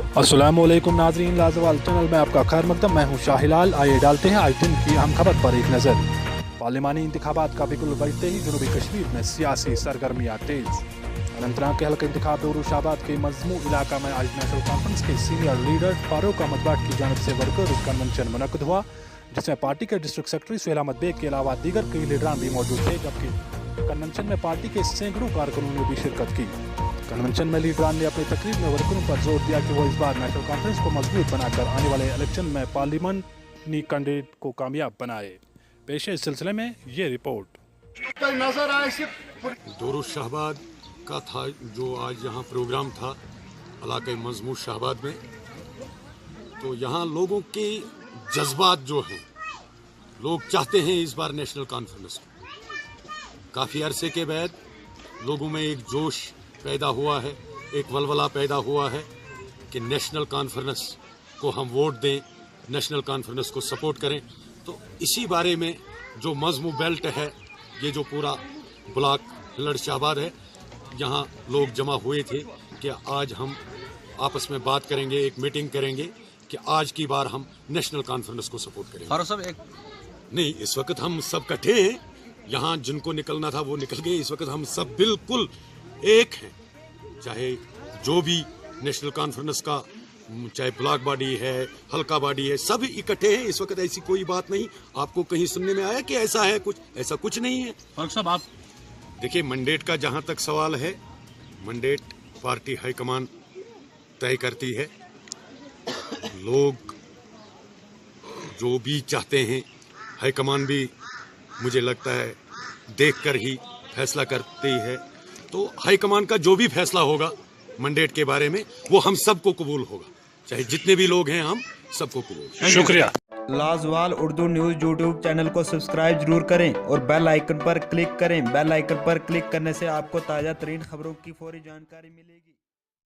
अस्सलामुअलैकुम नाज़रीन, लाजवाल चैनल में आपका खैर मकदम। मैं हूँ शाहिलाल। आइए डालते हैं आज दिन की अहम खबर पर एक नज़र। पार्लिमानी इंतखाबात का बिगुल बजते ही जनूबी कश्मीर में सियासी सरगर्मियाँ तेज। अनंतनाग के हल्के इंतखाब दोरुशाबाद के मजमू इलाका में आज नेशनल कॉन्फ्रेंस के सीनियर लीडर फारूक अहमद भट्ट की जानिब से वर्कर्स कन्वेंशन मुनक्किद हुआ, जिसमें पार्टी के डिस्ट्रिक्ट सेक्रेटरी सुहेल अहमद बेग के अलावा दीगर कई लीडरान भी मौजूद थे, जबकि कन्वेंशन में पार्टी के सैकड़ों कारकुनों ने भी शिरकत की। कन्वेंशन में लीडरान ने अपनी तकरीर में वर्करों पर जोर दिया कि वो इस बार नेशनल कॉन्फ्रेंस को मजबूत बनाकर आने वाले इलेक्शन में पार्लिमानी कैंडिडेट को कामयाब बनाए। पेश इस सिलसिले में ये रिपोर्ट। दोरुशाबाद का था जो आज यहाँ प्रोग्राम था इलाके मजमू शाहबाद में, तो यहाँ लोगों के जज्बात जो हैं, लोग चाहते हैं इस बार नेशनल कॉन्फ्रेंस को। काफ़ी अरसे के बाद लोगों में एक जोश पैदा हुआ है, एक वलवला पैदा हुआ है कि नेशनल कॉन्फ्रेंस को हम वोट दें, नेशनल कॉन्फ्रेंस को सपोर्ट करें। तो इसी बारे में जो मजमू बेल्ट है, ये जो पूरा ब्लॉक हिल्लड़ शाहबाद है, यहाँ लोग जमा हुए थे कि आज हम आपस में बात करेंगे, एक मीटिंग करेंगे कि आज की बार हम नेशनल कॉन्फ्रेंस को सपोर्ट करेंगे। फारूक साहब, नहीं, इस वक्त हम सब इकट्ठे हैं, यहाँ जिनको निकलना था वो निकल गए। इस वक्त हम सब बिल्कुल एक हैं, चाहे जो भी नेशनल कॉन्फ्रेंस का, चाहे ब्लॉक बॉडी है, हल्का बॉडी है, सब इकट्ठे हैं इस वक्त। ऐसी कोई बात नहीं। आपको कहीं सुनने में आया कि ऐसा है कुछ? ऐसा कुछ नहीं है। फारूक साहब, आप देखिए, मंडेट का जहाँ तक सवाल है, मंडेट पार्टी हाईकमान तय करती है। लोग जो भी चाहते हैं, हाईकमान भी मुझे लगता है देखकर ही फैसला करती है। तो हाईकमान का जो भी फैसला होगा मंडेट के बारे में, वो हम सबको कबूल होगा, चाहे जितने भी लोग हैं हम सबको कबूल। शुक्रिया। लाजवाल उर्दू न्यूज़ यूट्यूब चैनल को सब्सक्राइब जरूर करें और बेल आइकन पर क्लिक करें। बेल आइकन पर क्लिक करने से आपको ताज़ा तरीन खबरों की फौरी जानकारी मिलेगी।